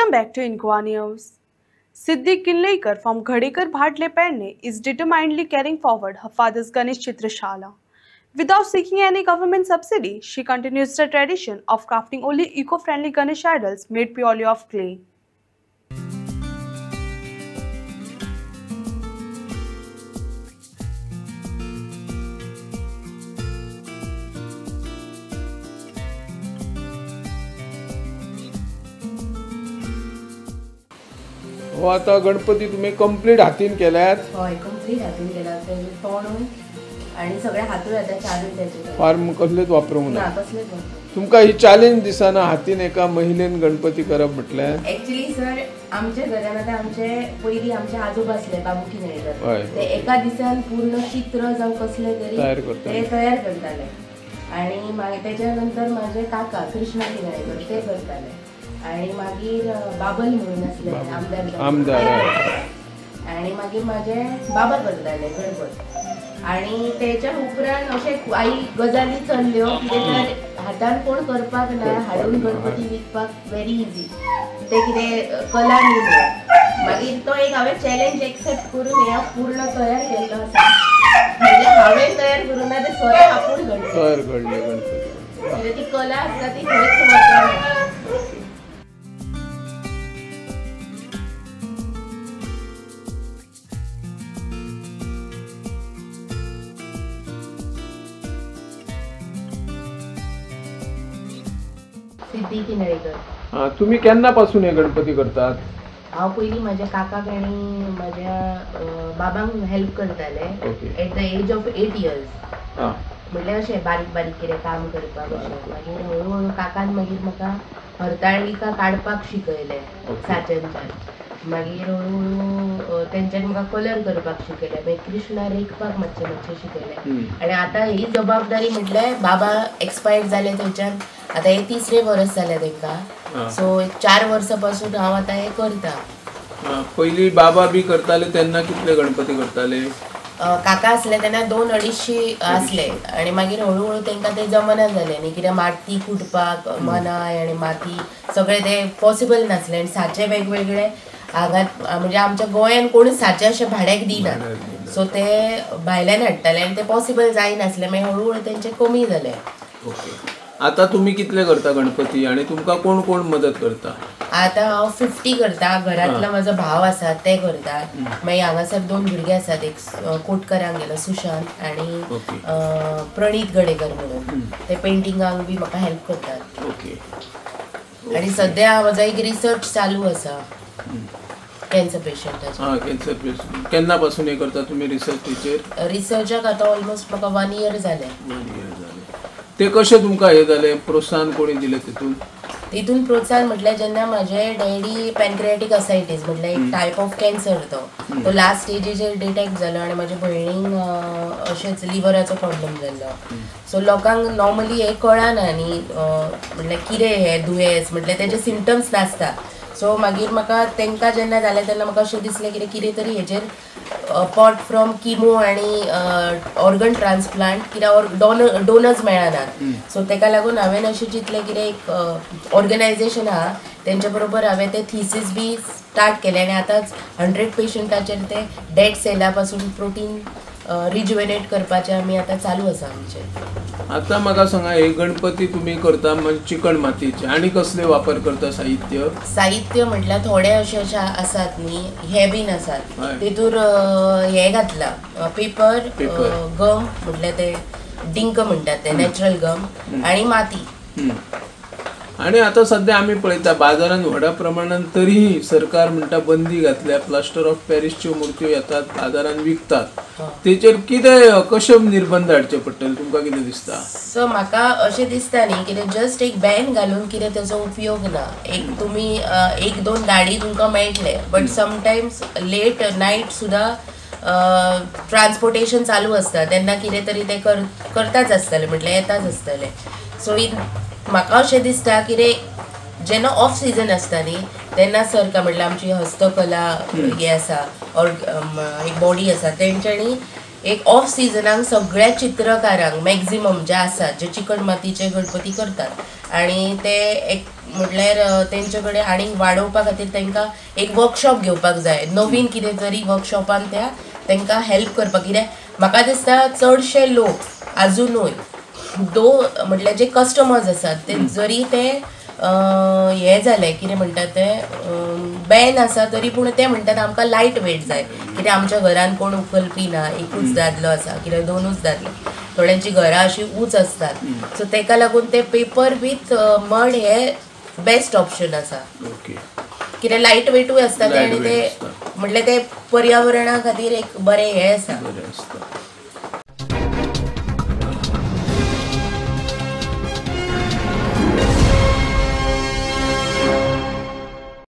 Welcome back to Inqua News. Siddi Kinlaikar from Ghadekar Bhatle Penne is determinedly carrying forward her father's Ganesh Chitrashala. Without seeking any government subsidy, she continues the tradition of crafting only eco-friendly Ganesh idols made purely of clay. हो आता गणपती तुम्ही complete हातीन केल्यात? होय, complete हातीन केला. तोंडून आणि सगळे हातून येता चालू त्याचे फार्म कसलेच वापरूंक ना. कसलेच वापरूंक. तुमका ही चॅलेंज दिसना हातीन एका महिलेन गणपती करप म्हटल्यार? ऍक्च्युअली सर आमच्या घरान आता आमचे पयलीं आमचे आजोबा असले बाबू किनळेकर, ते एका दिसान पूर्ण चित्र जावं कसले तरी ते तयार करताले. आणि त्याच्या नंतर माझे काका कृष्णा किनळेकर ते करताले. आणि मागीर बाबल म्हणून असले आमदार आणि मागीर माझे बाबा करताले गणपत. आणि त्याच्या उपरांत अशे आई गजाली चल्ल्यो कितें तर हातान कोण करपाक ना, हाडून गणपती विकपाक व्हेरी इजी. ते कितें कला न्ही म्हणून मागीर तो एक हांवें चॅलेंज एक्सेप्ट करून हे पूर्ण तयार केल्लो आसा. म्हणजे हांवें तयार करूं ना, ते स्वता आपूण घडले गणपती. ती कला आसता ती खंयच वचना. सिद्धी किनळेकर. तुम्ही केन्नापासून हे गणपती करतात? हांव पयलीं माझ्या काकाक आनी माझ्या बाबांक हेल्प करताले at the age of 8 years. म्हणल्यार अशें बारीक बारीक कितें काम करपाक अशें. मागीर हळू काकान मागीर म्हाका हरताळिका काडपाक शिकयलें साच्यांच्यान. मागीर हळू तेंच्यानी म्हाका कलर करपाक शिकयलें. मागीर कृष्णा रेखपाक मातशें शिकयलें. आनी आतां ही जबाबदारी म्हटल्यार बाबा एक्सपायर्ड जाले थंयच्यान आता हे 3रे वर्स जालें तेंकां. सो 4 वर्सां पासून हांव आतां हे करता. पयलीं बाबा बी करताले तेन्ना कितले गणपती करताले? काका असले तेन्ना 200-250 असले. आणि मागीर हळूहळू तेंकां ते जमना जालें न्ही, कित्याक माती कुटपाक मनाय आनी माती सगळें ते पॉसिबल नासलें. आनी साचे वेगवेगळे हांगा म्हणजे आमच्या गोंयान कोणूच साचे अशे भाड्याक दिनात. सो ते भायल्यान हाडटाले आनी ते पॉसिबल जायनासलें. मागीर हळूहळू तेंचे कमी जालें. आता तुम्ही कितले करता गणपती आणि तुमका कोण कोण मदत करता? आता हांव 50 करता. घरातलो माझो भाव आसा ते करता. मागीर हांगासर 2 भुरगे आसात. एक कोटकरांक गेलो सुशांत आणि प्रणीत गडेकर म्हणून. ते पेंटिंगांक बी म्हाका हेल्प करतात. आणि सध्या म्हजो एक रिसर्च चालू आसा कॅन्सर पेशंटाचेर. कॅन्सर पेशंट केन्नापासून हे करता तुम्ही रिसर्चेर? रिसर्चाक आता ऑलमोस्ट म्हाका 1 year जालें. ते कशें तुमकां हे जालें? प्रोत्साहन कोणी दिलें तितून प्रोत्साहन म्हटल्यार जेन्ना म्हाजे डॅडी पॅनक्रियाटीक असायटीस म्हटल्यार एक टायप ऑफ कॅन्सर तो लास्ट स्टेजीचेर डिटेक्ट जालो. आनी म्हाज्या भयणीक अशेंच लिव्हराचो प्रॉब्लेम जाल्लो. सो लोकांक नॉर्मली हे कळना न्ही म्हटल्यार कितें हे दुयेंस म्हटल्यार तेजे सिम्पटम्स नासता. सो मागीर म्हाका तेंकां जेन्ना जालें तेन्ना म्हाका अशें दिसलें कितें तरी हेजेर अपार्ट फ्रॉम किमो आनी ऑर्गन ट्रान्सप्लांट कित्याक डोनर्स मेळनात. सो तेका लागून हांवें अशें चिंतलें कितें एक ऑर्गनायजेशन आहा तेंच्या बरोबर हांवें ते थिसीस बी स्टार्ट केलें. आनी आतांच 100 पेशंटाचेर ते डेड सेला पासून प्रोटीन रिज्युवेनेट करपाचें आमी आतां चालू आसा आमचें. आता म्हाका सांगा, हे गणपती तुम्ही करता म्हणजे चिकण मातीचे आणि कसले वापर करता साहित्य म्हटल्यार थोडे अशे आसात न्ही, हे बीन आसात. तितूर हे घातला पेपर गम म्हटल्यार ते डिंक म्हणटात ते नॅचरल गम आणि माती. आणि आता सध्या आम्ही पळयता बाजारात व्हडा प्रमाणात तरीही सरकार म्हणटा बंदी घातल्या. प्लास्टर ऑफ पॅरिसच्यो मुर्त्यो येतात बाजारात विकतात. तेचेर कितें कशे निर्बंध हाडचे पडटले तुमकां कितें दिसता? सो म्हाका अशें दिसता न्ही कितें जस्ट एक बॅन घालून कितें तेजो उपयोग ना. एक तुमी 1-2 गाडी तुमकां मेळटले, बट समटायम्स लेट नायट सुद्दां ट्रान्सपोर्टेशन चालू आसता तेन्ना कितें तरी ते करताच आसतले म्हटल्यार येताच आसतले. सो म्हाका अशें दिसता कितें जेन्ना ऑफ सिजन आसता न्ही तेन्ना सरकार म्हटल्यार आमची हस्तकला हे आसा एक बॉडी आसा तेंच्यांनी एक ऑफ सिजनाक सगळ्या चित्रकारांक मॅक्झिमम जे आसात जे चिकण मातीचे गणपती करतात आणि ते एक म्हटल्यार तेंचे कडेन आनीक वाडोवपा खातीर तांकां एक वर्कशॉप घेवपाक जाय, नवीन कितें तरी वर्कशॉपान तांकां हेल्प करपाक. कित्याक म्हाका दिसता चडशे लोक आजुनूय म्हटल्यार जे कस्टमर्स आसात ते जरी ते हे जाले कितें म्हणटात ते बॅन आसा तरी पूण ते म्हणटात आमकां लायट वेट जाय, कित्याक आमच्या घरान कोण उखलपी ना, एकूच दादलो आसा कित्याक 2च दादले, थोड्यांची घरां अशी उंच असतात. सो तेका लागून ते पेपर विथ मड हे बेस्ट ऑप्शन आसा, कित्याक लायट वेटूय आसता ते आनी ते म्हटल्यार ते पर्यावरणा खातीर एक बरें हें आसा.